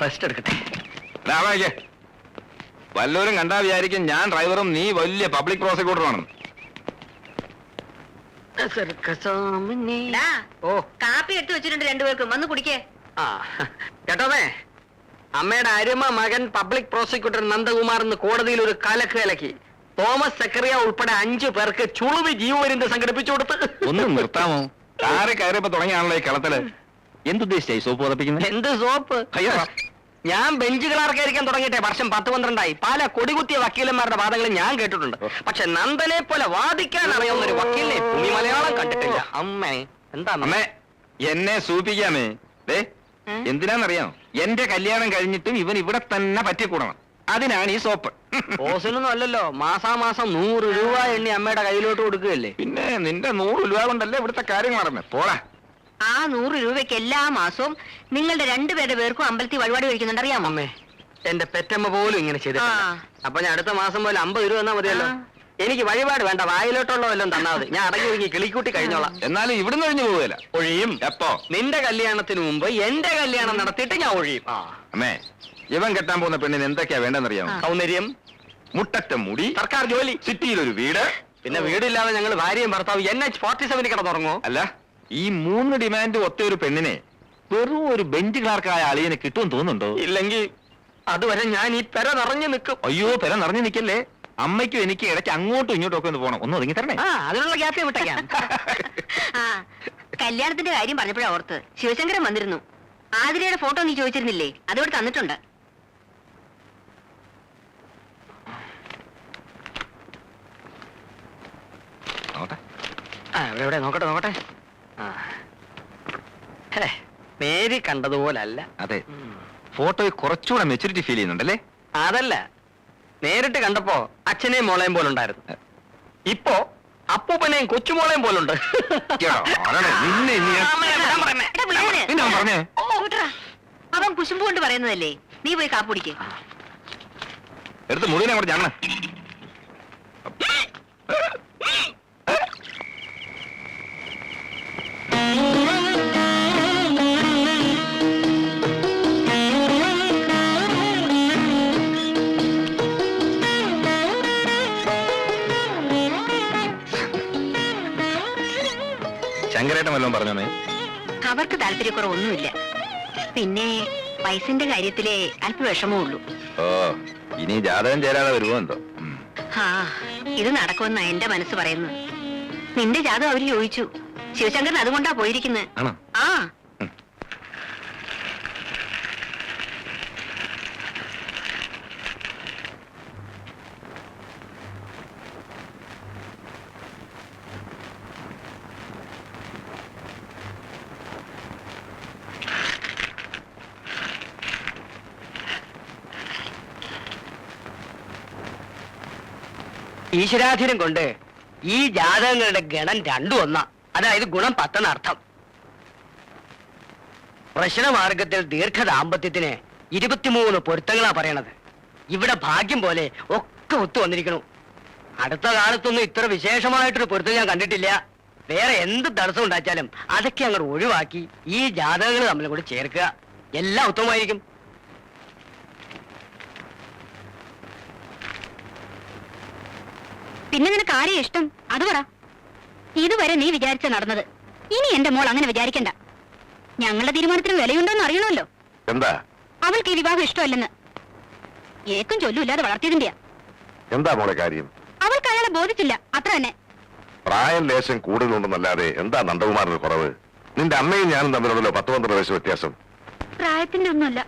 Rest എടുക്കട്ടെ. വല്ലവരും കണ്ടാ വിചാരിക്കും ഞാൻ ഡ്രൈവറും നീ വലിയ പബ്ലിക് പ്രോസിക്യൂട്ടറുമാണെന്ന്. കാപ്പി എടുത്തു വെച്ചിട്ടുണ്ട് രണ്ടുപേർക്കും, വന്ന് കുടിക്കേ. കേട്ടോമേ, അമ്മയുടെ അരുമ മകൻ പബ്ലിക് പ്രോസിക്യൂട്ടർ നന്ദകുമാർ എന്ന് കോടതിയിൽ ഒരു കലക്ക് കലക്കി. തോമസ് സെക്രട്ടറിയ ഉൾപ്പെടെ 5 പേർക്ക് ചുളുവി ജീവപര്യന്തം സംഘടിപ്പിച്ചു കൊടുത്ത്. ഒന്നും നിർത്താമോ? കാറ് കയറിയപ്പോ തുടങ്ങിയാണല്ലോ ഈ കളത്തില്. എന്തുദ്ദേശിച്ചായി സോപ്പ് പതപ്പിക്കുന്നത്? എന്ത് സോപ്പ്? അയ്യോ, ഞാൻ ബെഞ്ച് ക്ലാർക്കായിരിക്കാൻ തുടങ്ങിയിട്ടെ വർഷം 10-12ആയി. പല കൊടികുത്തിയ വക്കീലന്മാരുടെ വാദങ്ങൾ ഞാൻ കേട്ടിട്ടുണ്ട്. പക്ഷെ നന്ദനെ പോലെ വാദിക്കാൻ അറിയാവുന്ന ഒരു വക്കീലിനെ ഭൂമി മലയാളം കണ്ടിട്ടില്ല. അമ്മേ, എന്താ അമ്മേ എന്നെ സൂപ്പിക്കാമേ. എന്തിനാന്നറിയാം? എന്റെ കല്യാണം കഴിഞ്ഞിട്ടും ഇവൻ ഇവിടെ തന്നെ പറ്റിക്കൂടണം. അതിനാണ് ഈ സോപ്പ്. ഓസിനൊന്നും അല്ലല്ലോ, മാസാമാസം 100 രൂപ എണ്ണി അമ്മയുടെ കയ്യിലോട്ട് കൊടുക്കുകയല്ലേ. പിന്നെ നിന്റെ 100 രൂപ കൊണ്ടല്ലേ ഇവിടുത്തെ കാര്യങ്ങൾ നടന്നേ. പോടാ. ആ 100 രൂപയ്ക്ക് എല്ലാ മാസവും നിങ്ങളുടെ 2 പേരുടെ പേർക്കും അമ്പലത്തിൽ വഴിപാട് കഴിക്കുന്നുണ്ട്, അറിയാമോ? അമ്മേ, എന്റെ പെറ്റമ്മ പോലും ഇങ്ങനെ ചെയ്തിട്ടില്ല. അപ്പൊ ഞാൻ അടുത്ത മാസം പോലെ 50 രൂപ തന്നാ മതിയല്ലോ. എനിക്ക് വഴിപാട് വേണ്ട, വായിലോട്ടുള്ള വല്ലതും തന്നാ മതി. ഞാൻ അടങ്ങി ഒതുങ്ങി കിളിക്കൂട്ടി കഴിഞ്ഞോളാം. എന്നാലും ഇവിടുന്ന് ഒഴിഞ്ഞു പോവുകയില്ല. ഒഴിയും. എപ്പോ? നിന്റെ കല്യാണത്തിന് മുമ്പ് എന്റെ കല്യാണം നടത്തിയിട്ട് ഞാൻ ഒഴിയും. അമ്മേ, ഇവൻ കെട്ടാൻ പോകുന്ന പെണ്ണിന് എന്തൊക്കെയാ വേണ്ടെന്നറിയാമോ? സൗന്ദര്യം, മുട്ടറ്റ മുടി, സർക്കാർ ജോലി, സിറ്റിയിലൊരു വീട്. പിന്നെ വീടില്ലാതെ ഞങ്ങൾ ഭാര്യയും ഭർത്താവ് NH-47 കിടന്നുറങ്ങോ? അല്ല, ഈ 3 ഡിമാൻഡ് ഒത്ത ഒരു പെണ്ണിനെ വെറും ഒരു ബെഞ്ച് ക്ലാർക്കായ അളിയന് കിട്ടുമെന്ന് തോന്നുന്നുണ്ടോ? ഇല്ലെങ്കിൽ അതുവരെ ഞാൻ ഈ പെര നിറഞ്ഞു നിൽക്കും. അയ്യോ, പെര നിറഞ്ഞു നിൽക്കല്ലേ. അമ്മയ്ക്കും എനിക്ക് ഇടയ്ക്ക് അങ്ങോട്ടും ഇങ്ങോട്ടും ഒക്കെ ഒന്ന് പോകണം. ഒന്ന് ഒതുങ്ങി തരണേ. അതിനുള്ള ഗ്യാപ്പ് വിട്ടേക്കാം. കല്യാണത്തിന്റെ കാര്യം പറഞ്ഞപ്പോഴാ ഓർത്ത്, ശിവശങ്കരൻ വന്നിരുന്നു. ആതിരയുടെ ഫോട്ടോ നീ ചോദിച്ചിരുന്നില്ലേ? അതിവിടെ തന്നിട്ടുണ്ട്. ഇവിടെ നോക്കട്ടെ നോക്കട്ടെ. നേരി കണ്ടതുപോലല്ല. അതെ, ഫോട്ടോയിൽ കുറച്ചുകൂടെ മെച്ചൂരിറ്റി ഫീൽ ചെയ്യുന്നുണ്ടല്ലേ? അതല്ല, നേരിട്ട് കണ്ടപ്പോ അച്ഛനെയും മോളെയും പോലുണ്ടായിരുന്നു. ഇപ്പോ അപ്പൂപ്പനെയും കൊച്ചുമോളെയും പോലുണ്ട്. അവൻ കുശുമ്പ് കൊണ്ട് പറയുന്നതല്ലേ. നീ പോയി കാപ്പ് കുടിക്കേ. എടുത്ത് മുഴുവനെ അങ്ങോട്ട് ഞങ്ങൾ. ശങ്കരേട്ടൻ വല്ലതും പറഞ്ഞോമേ? അവർക്ക് താല്പര്യക്കുറവൊന്നുമില്ല. പിന്നെ വയസ്സിന്റെ കാര്യത്തിലെ അല്പ വിഷമേ ഉള്ളൂ. ഓ, ഇനി ജാതകം ചേരാതെ വരുമോ എന്തോ? ഇത് നടക്കുമെന്നാ എന്റെ മനസ്സ് പറയുന്നത്. നിന്റെ ജാതകം അവര് ചോദിച്ചു. ശിവശങ്കരൻ അതുകൊണ്ടാ പോയിരിക്കുന്നത്. ആ, ഈശ്വരാധീനം കൊണ്ട് ഈ ജാതകങ്ങളുടെ ഗണം 2 ഒന്നാ. അതായത് ഗുണം 10 എന്നർത്ഥം. പ്രശ്നമാർഗത്തിൽ ദീർഘദാമ്പത്യത്തിന് 23 പൊരുത്തങ്ങളാ പറയണത്. ഇവിടെ ഭാഗ്യം പോലെ ഒക്കെ ഒത്തു വന്നിരിക്കണു. അടുത്ത കാലത്തൊന്നും ഇത്ര വിശേഷമായിട്ടൊരു പൊരുത്തം ഞാൻ കണ്ടിട്ടില്ല. വേറെ എന്ത് തടസ്സം ഉണ്ടാച്ചാലും അതൊക്കെ അങ്ങോട്ട് ഒഴിവാക്കി ഈ ജാതകങ്ങൾ തമ്മിൽ കൂടി ചേർക്കുക. എല്ലാം ഉത്തമമായിരിക്കും. പിന്നെ നിനക്ക് ആരെയും ഇഷ്ടം അത് പറ. ഇതുവരെ നീ വിചാരിച്ച നടന്നത്. ഇനി എന്റെ മോൾ അങ്ങനെ വിചാരിക്കണ്ട. ഞങ്ങളുടെ തീരുമാനത്തിന് വിലയുണ്ടോന്ന് അറിയണമല്ലോ. എന്താ? അവൾക്ക് ഈ വിവാഹം ഇഷ്ടമല്ലെന്ന് ഏക്കും ചൊല്ലുമില്ലാതെ വളർത്തിയതിന്റെയാ. എന്താ മോളെ കാര്യം? അവൾക്ക് അയാളെ ബോധിച്ചില്ല, അത്ര തന്നെ. പ്രായം ലേശം കൂടുതലുണ്ടെന്നല്ലാതെ എന്താ നന്ദകുമാറിന് കുറവ്? നിന്റെ അമ്മയും ഞാനും തമ്മിലുള്ളല്ലോ 10-12 വയസ്സ് വ്യത്യാസം. പ്രായത്തിന്റെ ഒന്നുമല്ല,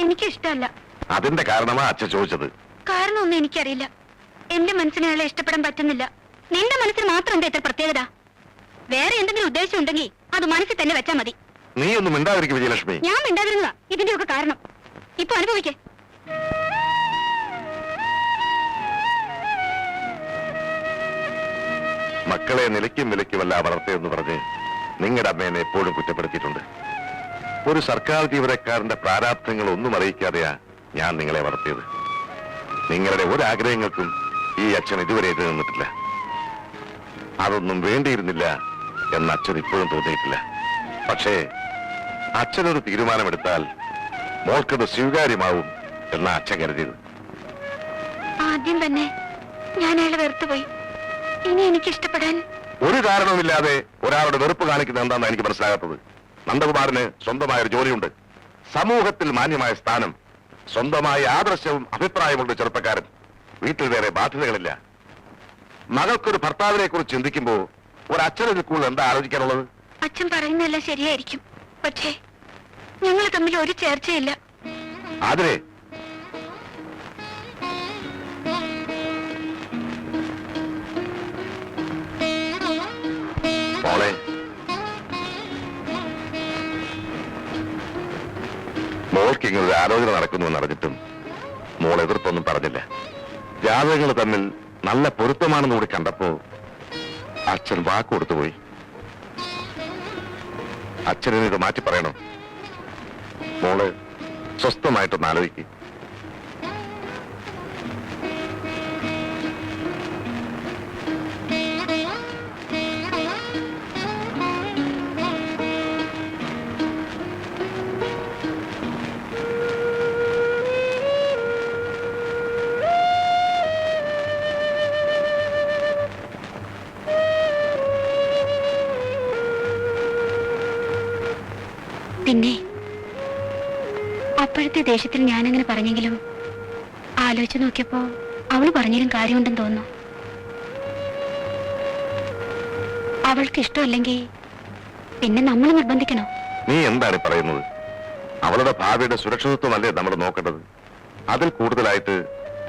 എനിക്ക് ഇഷ്ടമല്ല. അതിന്റെ കാരണമാ അച്ഛൻ ചോദിച്ചത്. കാരണമൊന്നും എനിക്കറിയില്ല. എന്റെ മനസ്സിനെ അയാളെ ഇഷ്ടപ്പെടാൻ പറ്റുന്നില്ല. നിന്റെ മനസ്സിന് മാത്രം എന്താ ഇത്ര പ്രത്യേകത? വേറെ എന്തെങ്കിലും ഉദ്ദേശം ഉണ്ടെങ്കിൽ അത് മനസ്സിൽ തന്നെ വെച്ചാ മതി. നീ ഒന്നും മിണ്ടാതിരിക്കും വിജയലക്ഷ്മി. ഞാൻ മിണ്ടാതിരുന്നതാ ഇതിന്റെയൊക്കെ കാരണം. ഇപ്പൊ അനുഭവിക്കേ. മക്കളെ നിലയ്ക്കും വിലയ്ക്കുമല്ല വളർത്തിയെന്ന് പറഞ്ഞ് നിങ്ങളുടെ അമ്മേനെ എപ്പോഴും കുറ്റപ്പെടുത്തിയിട്ടുണ്ട്. ഒരു സർക്കാർ ജീവനക്കാരന്റെ പ്രാരാബ്ധങ്ങൾ ഒന്നും അറിയിക്കാതെയാ ഞാൻ നിങ്ങളെ വളർത്തിയത്. നിങ്ങളുടെ ഒരാഗ്രഹങ്ങൾക്കും ഈ അച്ഛൻ ഇതുവരെ എതിര് നിന്നിട്ടില്ല. അതൊന്നും വേണ്ടിയിരുന്നില്ല എന്ന് അച്ഛൻ ഇപ്പോഴും തോന്നിയിട്ടില്ല. പക്ഷേ അച്ഛനൊരു തീരുമാനമെടുത്താൽ മോൾക്കത് സ്വീകാര്യമാവും എന്നാ അച്ഛൻ കരുതിയത്. ആദ്യം തന്നെ ഞാൻ അയാളെ വെറുത്തുപോയി. ഇനി എനിക്ക് ഇഷ്ടപ്പെടാൻ ഒരു കാരണവുമില്ലാതെ ഒരാളുടെ വെറുപ്പ് കാണിക്കുന്നത് എന്താണെന്ന് എനിക്ക് മനസ്സിലാകാത്തത്. നന്ദകുമാറിന് സ്വന്തമായ ഒരു ജോലിയുണ്ട്, സമൂഹത്തിൽ മാന്യമായ സ്ഥാനം, സ്വന്തമായ ആദർശവും അഭിപ്രായമുള്ള ചെറുപ്പക്കാരൻ, വീട്ടിൽ വേറെ ബാധ്യതകളില്ല. മകൾക്കൊരു ഭർത്താവിനെ കുറിച്ച് ചിന്തിക്കുമ്പോ ഒരച്ഛനിൽ കൂടുതൽ എന്താ ആലോചിക്കാനുള്ളത്? അച്ഛൻ പറയുന്നതെല്ലാം ശരിയായിരിക്കും. പക്ഷേ ഞങ്ങൾ തമ്മിൽ ഒരു ചേർച്ചയില്ല. അതിനെ മോളെ, മോൾക്ക് ഇങ്ങനെ ഒരു ആലോചന നടക്കുന്നുവെന്ന് അറിഞ്ഞിട്ടും മോൾ എതിർപ്പൊന്നും പറഞ്ഞില്ല. ജാതകങ്ങൾ തമ്മിൽ നല്ല പൊരുത്തമാണെന്ന് കൂടി കണ്ടപ്പോ അച്ഛൻ വാക്ക് കൊടുത്തുപോയി. അച്ഛനെ ഇത് മാറ്റി പറയണോ? മോള് സ്വസ്ഥമായിട്ടൊന്ന് ആലോചിക്കും. പിന്നെ അപ്പോഴത്തെ ദേഷ്യത്തിൽ ഞാനങ്ങനെ പറഞ്ഞെങ്കിലും ആലോചിച്ചു നോക്കിയപ്പോ അവള് പറഞ്ഞാലും കാര്യമുണ്ടെന്ന് തോന്നുന്നു. അവൾക്ക് ഇഷ്ടമല്ലെങ്കിൽ പിന്നെ നമ്മൾ നിർബന്ധിക്കണോ? നീ എന്താണ് പറയുന്നത്? അവളുടെ ഭാവിയുടെ സുരക്ഷിതത്വമല്ലേ നമ്മൾ നോക്കേണ്ടത്? അതിൽ കൂടുതലായിട്ട്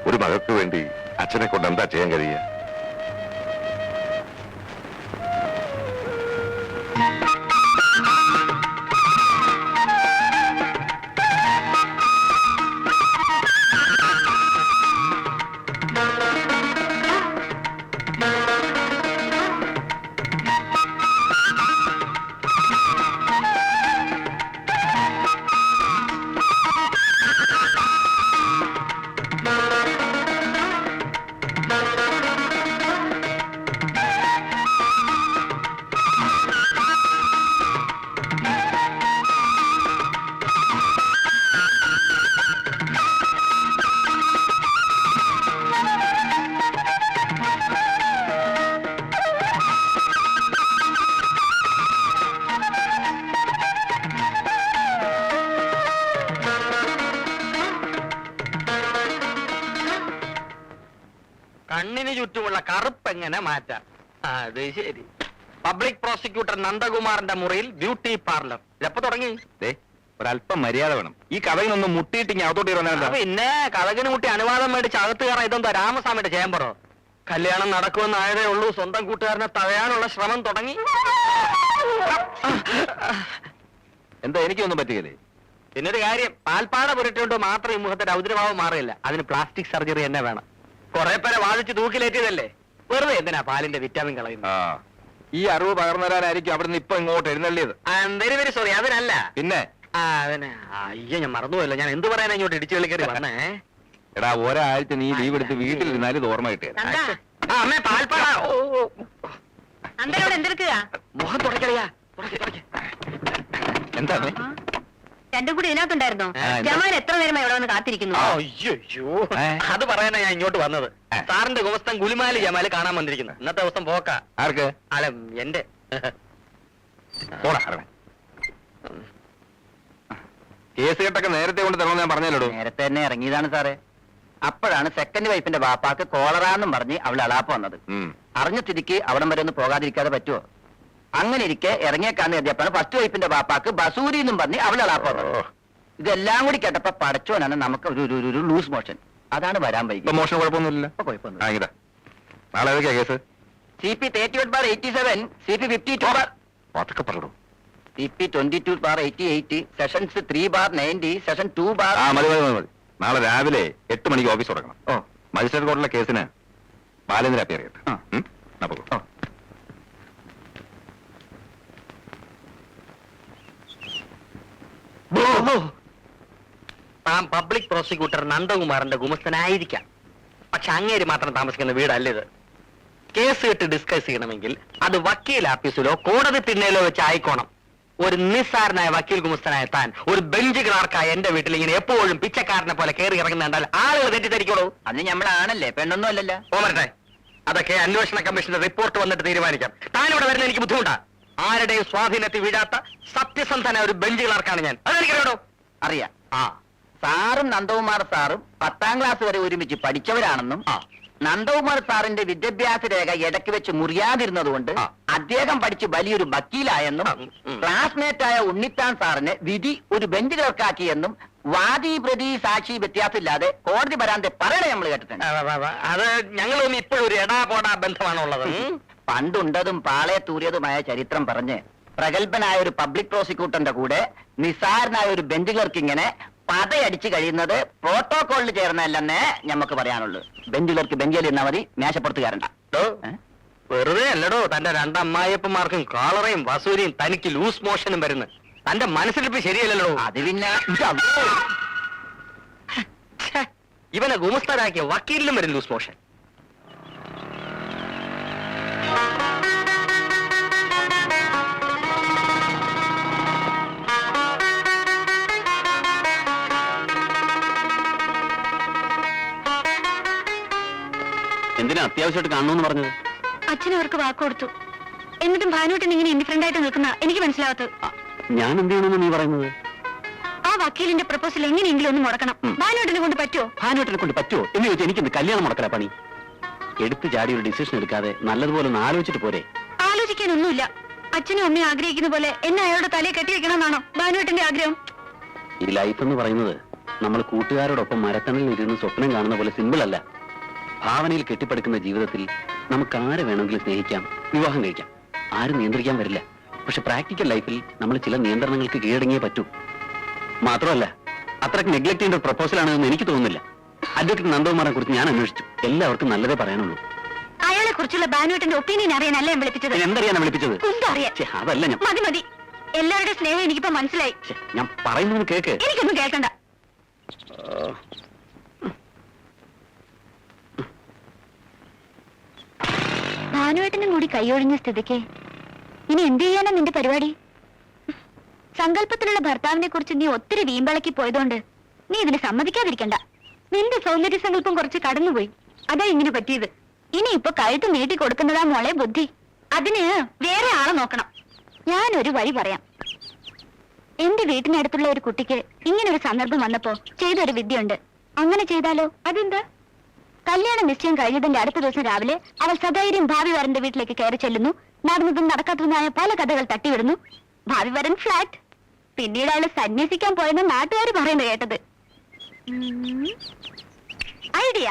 ഒരു മകൾക്ക് വേണ്ടി അച്ഛനെ കൊണ്ട് എന്താ ചെയ്യാൻ കഴിയുക? കണ്ണിന് ചുറ്റുമുള്ള കറുപ്പ് എങ്ങനെ മാറ്റാം? അത് ശരി. പബ്ലിക് പ്രോസിക്യൂട്ടർ നന്ദകുമാറിന്റെ മുറിയിൽ ബ്യൂട്ടി പാർലർ എപ്പോ തുടങ്ങി? ഒരല്പം മര്യാദ വേണം. ഈ കഥയിനൊന്നും മുട്ടിയിട്ട് ഞാൻ അകത്തോട്ട് ഇറങ്ങാൻ. പിന്നെ കഥകിന് മുട്ടി അനുവാദം മേടിച്ച് അകത്ത് കയറാൻ ഇതെന്താ രാമസ്വാമിയുടെ ചേമ്പറോ? കല്യാണം നടക്കുമെന്നായതേ ഉള്ളൂ, സ്വന്തം കൂട്ടുകാരനെ തടയാനുള്ള ശ്രമം തുടങ്ങി. എന്താ എനിക്കൊന്നും പറ്റുകയില്ലേ? പിന്നൊരു കാര്യം, പാൽപ്പാട പുരട്ടുകൊണ്ട് മാത്രം ഈ മുഖത്തെ രൗദ്രഭാവം മാറില്ല, അതിന് പ്ലാസ്റ്റിക് സർജറി തന്നെ വേണം. കുറെ പേരെ വാദിച്ച് തൂക്കിലേറ്റിയതല്ലേ, വെറുതെ എന്തിനാ പാലിന്റെ വിറ്റാമിൻ കളയുന്നത്? ഈ അറിവ് പകർന്നു തരാനായിരിക്കും അവിടുന്ന് ഇപ്പൊ ഇങ്ങോട്ട് എഴുന്നള്ളിയത്. വെരി വെരി സോറി, അതിനല്ല. പിന്നെ അതിന് അയ്യോ, ഞാൻ മറന്നുപോയല്ലോ. ഞാൻ എന്ത് പറയാനാ ഇങ്ങോട്ട് ഇടിച്ചു കളിക്കറി വന്നേ? എടാ, ഒരാഴ്ച നീ ലീവ് എടുത്ത് വീട്ടിലിരുന്നാലും ഇത് ഓർമ്മ കിട്ടിയത്. അമ്മേ പാൽപ്പാട. എന്തെടുക്കുക? മുഖം തുടക്കറിയാ. എന്താ രണ്ടും കൂടി ഇതിനകത്തുണ്ടായിരുന്നോ? ജമാൻ എത്ര നേരമായി ഇവിടെ വന്ന് കാത്തിരിക്കുന്നു? അയ്യോ, അത് പറയാനാ ഞാൻ ഇങ്ങോട്ട് വന്നത്. സാറിന്റെ ഗുമസ്തൻ ഗുലിമാലി ജമാല് കാണാൻ വന്നിരിക്കുന്നു. ഇന്നത്തെ ദിവസം പോക്കാ. ആർക്ക്? അല്ല, എന്റെ. കേസ് കെട്ടൊക്കെ നേരത്തെ കൊണ്ട് തരണമെന്ന് ഞാൻ പറഞ്ഞല്ലോ. നേരത്തെ തന്നെ ഇറങ്ങിയതാണ് സാറേ. അപ്പോഴാണ് സെക്കൻഡ് വൈഫിന്റെ ബാപ്പാക്ക് കോളറാന്നും പറഞ്ഞ് അവൾ അളാപ്പ് വന്നത്. അറിഞ്ഞ സ്ഥിതിക്ക് അവിടം വരെ ഒന്ന് പോകാതിരിക്കാതെ പറ്റുമോ? അങ്ങനെ ഇരിക്കെ ഇറങ്ങിയേക്കാന്ന് എത്തിയപ്പോഴാണ് ഫസ്റ്റ് വൈഫിന്റെ ബാപ്പാക്ക് ബസൂരി എന്നും പറഞ്ഞ് അവൾ അളാപ്പ് വന്നത്. ഇതെല്ലാം കൂടി കേട്ടപ്പോ പടച്ചോനാണ് നമുക്ക് ഒരു ലൂസ് മോഷൻ. അതാണ് വരാൻ വൈകി. മോഷണം കുഴപ്പമൊന്നുമില്ല. കുഴപ്പമൊന്നുമില്ല. നാളെ ഏതൊക്കെയാ കേസ്? CP 38/87, CP 52/, അതൊക്കെ പറഞ്ഞു. CP 22/88, sessions 3/90, session 2/. മതി മതി മതി. നാളെ രാവിലെ 8 മണിക്ക് ഓഫീസ് തുടങ്ങണം. മജിസ്ട്രേറ്റ് കോർട്ടിലെ കേസിന് ബാലേന്ദ്ര അപ്പിയർ ചെയ്യട്ടെ. താൻ പബ്ലിക് പ്രോസിക്യൂട്ടർ നന്ദകുമാറിന്റെ ഗുമസ്തനായിരിക്കാം, പക്ഷെ അങ്ങേര് മാത്രം താമസിക്കുന്ന വീടല്ല ഇത്. കേസ് കേട്ട് ഡിസ്കസ് ചെയ്യണമെങ്കിൽ അത് വക്കീൽ ആഫീസിലോ കോടതി തിണ്ണയിലോ വെച്ച് ആയിക്കോണം. ഒരു നിസ്സാരനായ വക്കീൽ ഗുമസ്തനായ താൻ ഒരു ബെഞ്ച് ക്ലാർക്കായ എന്റെ വീട്ടിൽ ഇങ്ങനെ എപ്പോഴും പിച്ചക്കാരനെ പോലെ കയറി ഇറങ്ങുന്നുണ്ടാൽ ആളുകൾ തെറ്റിദ്ധരിക്കോളൂ. അന്ന് ഞമ്മളാണല്ലേ, പെണ്ണൊന്നും അല്ലല്ലോ. ഓമരട്ടെ, അതൊക്കെ അന്വേഷണ കമ്മീഷന്റെ റിപ്പോർട്ട് വന്നിട്ട് തീരുമാനിക്കാം. താൻ ഇവിടെ വരുന്ന എനിക്ക് ബുദ്ധിമുട്ടാ. ആരുടെയും സ്വാധീനത്തിൽ വീഴാത്ത സത്യസന്ധനായ ഒരു ബെഞ്ച് ക്ലാർക്കാണ് ഞാൻ. അതെനിക്കറിയാടോ. അറിയാം. ആ സാറും നന്ദകുമാർ സാറും 10ാം ക്ലാസ് വരെ ഒരുമിച്ച് പഠിച്ചവരാണെന്നും നന്ദകുമാർ സാറിന്റെ വിദ്യാഭ്യാസ രേഖ ഇടയ്ക്ക് വെച്ച് മുറിയാതിരുന്നതുകൊണ്ട് ആ. അദ്ദേഹം പഠിച്ച് വലിയൊരു വക്കീലായെന്നും ക്ലാസ്മേറ്റായ ഉണ്ണിത്താൻ സാറിനെ വിധി ഒരു ബെഞ്ച് ക്ലർക്കാക്കിയെന്നും വാദി പ്രതി സാക്ഷി വ്യത്യാസമില്ലാതെ കോടതി വരാതെ പറയണേ നമ്മൾ കേട്ടിട്ടുണ്ട്. അത് ഞങ്ങളൊന്നും ഇപ്പോഴും ഒരു എടാപോടാ ബന്ധമാണുള്ളത്. പണ്ടുണ്ടതും പാളയെ തൂറിയതുമായ ചരിത്രം പറഞ്ഞ് പ്രഗത്ഭനായ ഒരു പബ്ലിക് പ്രോസിക്യൂട്ടറിന്റെ കൂടെ നിസാരനായ ഒരു ബെഞ്ച് ക്ലർക്ക് ഇങ്ങനെ പതയടിച്ച് കഴിയുന്നത് പ്രോട്ടോകോളിൽ ചേർന്നല്ലെന്നേ ഞമ്മക്ക് പറയാനുള്ളൂ. ബെഞ്ച് ക്ലർക്ക് ബെഞ്ചിൽ ഇരുന്നാ മതി, മേശപ്പുറത്ത് കയറണ്ട. വെറുതെ അല്ലടോ തന്റെ രണ്ടമ്മായിയപ്പന്മാർക്കും കാളറയും വസൂരിയും തനിക്ക് ലൂസ് മോഷനും വരുന്നു. തന്റെ മനസ്സിലിപ്പ് ശരിയല്ലല്ലോ. അത് പിന്നെ ഇവനെ ഗുമസ്തരാക്കിയ വക്കീലിലും വരും ലൂസ് മോഷൻ. എന്തിനാ അത്യാവശ്യമായിട്ട് കാണണമെന്ന് പറഞ്ഞത്? അച്ഛനും അവർക്ക് വാക്ക് കൊടുത്തു. എന്നിട്ടും ഭാനുവേട്ടൻ ഇങ്ങനെ ഇൻഡിഫറന്റ് ആയിട്ട് നിൽക്കുന്ന എനിക്ക് മനസ്സിലാവാത്തത്. ഞാൻ എന്ത് ചെയ്യണമെന്ന് നീ പറയുന്നത്? ആ വക്കീലിന്റെ പ്രപ്പോസൽ എങ്ങനെയെങ്കിലും ഒന്ന് മുടക്കണം. ഭാനുവേട്ടനെ കൊണ്ട് പറ്റുമോ? ഭാനുവേട്ടനെ കൊണ്ട് പറ്റുമോ എന്ന് ചോദിച്ചാൽ എനിക്കെന്ത് കല്യാണം മുടക്കല പണി? എടുത്തു ചാടി ഒരു ഡിസിഷൻ എടുക്കാതെ നല്ലതുപോലെ ഒന്ന് ആലോചിച്ചിട്ട് പോരെ? ആലോചിക്കാനൊന്നുമില്ല. അച്ഛനും അമ്മയും ആഗ്രഹിക്കുന്ന പോലെ എന്നെ അയാളുടെ തലയെ കെട്ടിവെക്കണമെന്നാണോ ഭാനുവേട്ടന്റെ ആഗ്രഹം? ഈ ലൈഫ് എന്ന് പറയുന്നത് നമ്മൾ കൂട്ടുകാരോടൊപ്പം മരത്തണലിൽ ഇരുന്ന് സ്വപ്നം കാണുന്ന പോലെ സിമ്പിൾ അല്ല. ഭാവനയിൽ കെട്ടിപ്പടുക്കുന്ന ജീവിതത്തിൽ നമുക്ക് ആരെ വേണമെങ്കിലും സ്നേഹിക്കാം, വിവാഹം കഴിക്കാം. ആരും നിയന്ത്രിക്കാൻ വരില്ല. പക്ഷെ പ്രാക്ടിക്കൽ ലൈഫിൽ നമ്മൾ ചില നിയന്ത്രണങ്ങൾക്ക് കീഴടങ്ങിയേ പറ്റൂ. മാത്രമല്ല അത്രയ്ക്ക് നെഗ്ലക്ട് ചെയ്യേണ്ട ഒരു പ്രപ്പോസലാണെന്ന് എനിക്ക് തോന്നുന്നില്ല. അഡ്വക്കേറ്റ് നന്ദകുമാറിനെ കുറിച്ച് ഞാൻ അന്വേഷിച്ചു. എല്ലാവർക്കും നല്ലതേ പറയാനുള്ളൂ. അയാളെ കുറിച്ചുള്ള ഭാനുവേട്ടന്റെ ഒപ്പീനിയൻ അറിയാനല്ല ഞാൻ വിളിപ്പിച്ചത്. എന്തറിയാനാ വിളിപ്പിച്ചത്? കുന്തം അറിയാൻ. ഛെ, അതല്ല ഞാൻ. മതി മതി, എല്ലാവരുടെ സ്നേഹം എനിക്കിപ്പോ മനസ്സിലായി. ഛെ, ഞാൻ പറയുന്നത് കേക്ക്. എനിക്കൊന്നും കേൾക്കണ്ട. ഭാനുവേട്ടനും കൂടി കൈയൊഴിഞ്ഞ സ്ഥിതിക്ക് ഇനി എന്ത് ചെയ്യാനാ നിന്റെ പരിപാടി? സങ്കല്പത്തിലുള്ള ഭർത്താവിനെ കുറിച്ച് നീ ഒത്തിരി വീമ്പളക്കി പോയതുകൊണ്ട് നീ ഇതിന് സമ്മതിക്കാതിരിക്കണ്ട. നിന്റെ സൗന്ദര്യ സങ്കല്പം കുറച്ച് കടന്നുപോയി. അതാ ഇങ്ങനെ പറ്റിയത്. ഇനി ഇപ്പൊ കഴുത്ത് നീട്ടി കൊടുക്കുന്നതാ മോളെ ബുദ്ധി. അതിന് വേറെ ആളെ നോക്കണം. ഞാനൊരു വഴി പറയാം. എന്റെ വീട്ടിനടുത്തുള്ള ഒരു കുട്ടിക്ക് ഇങ്ങനെ ഒരു സന്ദർഭം വന്നപ്പോ ചെയ്തൊരു വിദ്യയുണ്ട്. അങ്ങനെ ചെയ്താലോ? അതെന്താ? കല്യാണ നിശ്ചയം കഴിഞ്ഞതിന്റെ അടുത്ത ദിവസം രാവിലെ അവൾ സധൈര്യം ഭാവി വരന്റെ വീട്ടിലേക്ക് കയറി ചെല്ലുന്നു. നടന്നതും നടക്കാത്തതുമായ പല കഥകൾ തട്ടിവിടുന്നു. ഭാവി വരൻ ഫ്ലാറ്റ്. പിന്നീട് അവള് സന്യസിക്കാൻ പോയെന്ന് നാട്ടുകാർ പറയുന്നത് കേട്ടത്. ഐഡിയ.